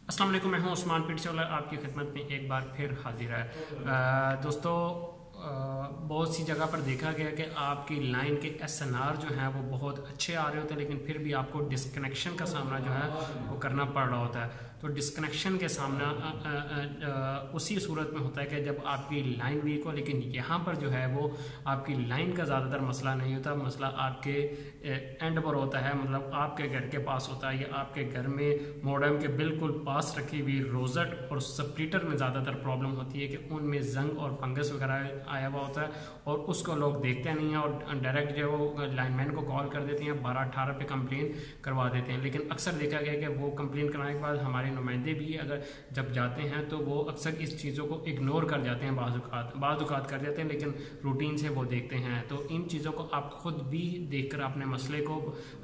अस्सलाम वालेकुम, मैं हूं उस्मान पिटचोला आपकी खिदमत में एक बार फिर हाजिर है। दोस्तों, बहुत सी जगह पर देखा गया कि आपकी लाइन के एसएनआर जो हैं वो बहुत अच्छे आ रहे होते हैं, लेकिन फिर भी आपको डिस्कनेक्शन का सामना जो है वो करना पड़ रहा होता है। तो डिस्कनेक्शन के सामना उसी सूरत में होता है कि जब आपकी लाइन वीक हो, लेकिन यहाँ पर जो है वो आपकी लाइन का ज़्यादातर मसला नहीं होता, मसला आपके एंड पर होता है, मतलब आपके घर के पास होता है या आपके घर में मॉडेम के बिल्कुल पास रखी हुई रोजेट और स्प्लिटर में ज़्यादातर प्रॉब्लम होती है कि उनमें जंग और फंगस वगैरह आया हुआ होता है और उसको लोग देखते नहीं हैं और डायरेक्ट जो वो लाइनमैन को कॉल कर देते हैं, 12-18 पे कंप्लेन करवा देते हैं। लेकिन अक्सर देखा गया कि वो कंप्लेन कराने के बाद हमारे नुमाइंदे भी अगर जब जाते हैं तो वो अक्सर इस चीज़ों को इग्नोर कर जाते हैं, बाज़ औक़ात कर जाते हैं, लेकिन रूटीन से वो देखते हैं। तो इन चीज़ों को आप खुद भी देखकर अपने मसले को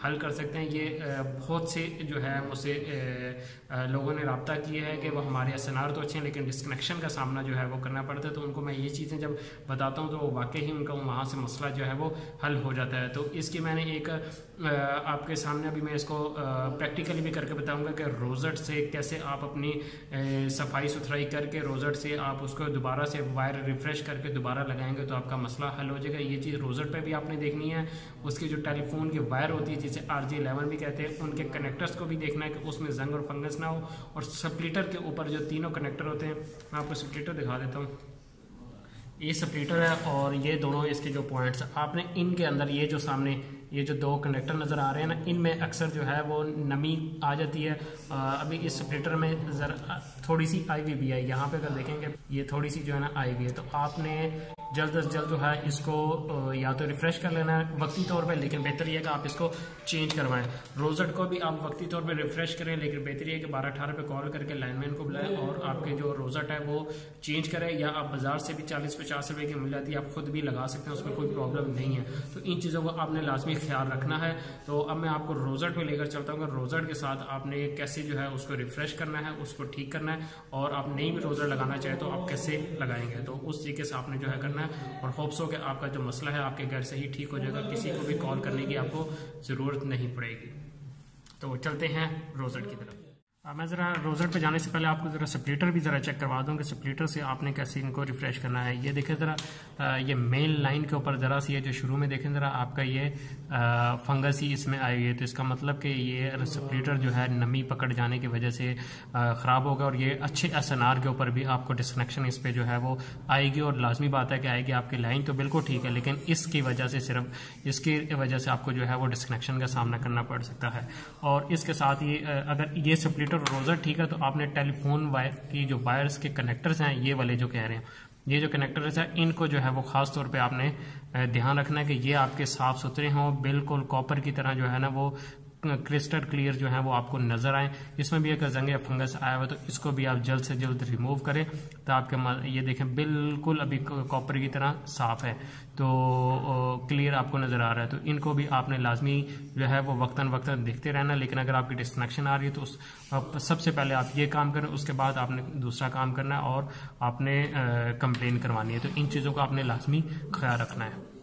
हल कर सकते हैं। ये बहुत से जो है मुझसे लोगों ने रब्ता किया है कि वो हमारे एसएनआर तो अच्छे हैं लेकिन डिस्कनेक्शन का सामना जो है वो करना पड़ता है। तो उनको मैं ये चीज़ें जब बताता हूँ तो वाकई ही उनका वहाँ से मसला जो है वो हल हो जाता है। तो इसकी मैंने एक आपके सामने अभी मैं इसको प्रैक्टिकली भी करके बताऊँगा कि रोजेट से कैसे आप अपनी सफाई सुथराई करके रोजेट से आप उसको दोबारा से वायर रिफ्रेश करके दोबारा लगाएंगे तो आपका मसला हल हो जाएगा। ये चीज़ रोजेट पे भी आपने देखनी है। उसकी जो टेलीफोन की वायर होती है जिसे RJ11 भी कहते हैं, उनके कनेक्टर्स को भी देखना है कि उसमें जंग और फंगस ना हो। और स्प्लिटर के ऊपर जो तीनों कनेक्टर होते हैं, मैं आपको स्प्लिटर दिखा देता हूँ। ये स्प्लिटर है और ये दोनों इसके जो पॉइंट्स आपने इनके अंदर ये जो सामने ये जो दो कनेक्टर नज़र आ रहे हैं ना, इनमें अक्सर जो है वो नमी आ जाती है। अभी इस स्प्लिटर में ज़रा थोड़ी सी आई हुई भी है, यहाँ पे अगर देखेंगे ये थोड़ी सी जो है ना आई हुई है। तो आपने जल्द अज जल्द जो है इसको या तो रिफ्रेश कर लेना है वक्ती तौर पे, लेकिन बेहतर ये है कि आप इसको चेंज करवाएं। रोजेट को भी आप वक्ती तौर पे रिफ्रेश करें, लेकिन बेहतर ये है कि 12-18 पे कॉल करके लाइनमैन को बुलाएं और आपके जो रोजेट है वो चेंज करें। या आप बाजार से भी 40-50 रुपए की मिल जाती है, आप खुद भी लगा सकते हैं, उसमें कोई प्रॉब्लम नहीं है। तो इन चीज़ों को आपने लाजमी ख्याल रखना है। तो अब मैं आपको रोजेट पे लेकर चलता हूँ। रोजेट के साथ आपने कैसे जो है उसको रिफ्रेश करना है, उसको ठीक करना है, और आप नई भी रोजेट लगाना चाहे तो आप कैसे लगाएंगे, तो उस तरीके से आपने जो है करना है। और होप्स हो कि आपका जो मसला है आपके घर से ही ठीक हो जाएगा, किसी को भी कॉल करने की आपको ज़रूरत नहीं पड़ेगी। तो चलते हैं रोजेट की तरफ। मैं ज़रा रोजेट पे जाने से पहले आपको ज़रा स्प्लिटर भी ज़रा चेक करवा दूँ कि स्प्लिटर से आपने कैसे इनको रिफ्रेश करना है। ये देखें ज़रा, ये मेन लाइन के ऊपर ज़रा सी है जो शुरू में देखें ज़रा आपका ये फंगस ही इसमें आई हुई है। तो इसका मतलब कि ये स्प्लिटर जो है नमी पकड़ जाने की वजह से ख़राब होगा और ये अच्छे एसएनआर के ऊपर भी आपको डिस्कनेक्शन इस पर जो है वो आएगी। और लाजमी बात है कि आएगी, आपकी लाइन तो बिल्कुल ठीक है लेकिन इसकी वजह से, सिर्फ इसकी वजह से आपको जो है वो डिस्कनेक्शन का सामना करना पड़ सकता है। और इसके साथ ही अगर ये स्प्लिटर रोजेट ठीक है तो आपने टेलीफोन वायर की जो वायर्स के कनेक्टर्स हैं, ये वाले जो कह रहे हैं, ये जो कनेक्टर्स हैं, इनको जो है वो खास तौर पे आपने ध्यान रखना है कि ये आपके साफ सुथरे हों, बिल्कुल कॉपर की तरह जो है ना वो क्रिस्टल क्लियर जो है वो आपको नजर आए। इसमें भी अगर जंग या फंगस आया हुआ तो इसको भी आप जल्द से जल्द रिमूव करें। तो आपके ये देखें बिल्कुल अभी कॉपर की तरह साफ है, तो क्लियर आपको नजर आ रहा है। तो इनको भी आपने लाजमी जो है वो वक्तन वक्तन देखते रहना। लेकिन अगर आपकी डिस्कनेक्शन आ रही है तो सबसे पहले आप ये काम करें, उसके बाद आपने दूसरा काम करना है और आपने कंप्लेन करवानी है। तो इन चीज़ों का आपने लाजमी ख्याल रखना है।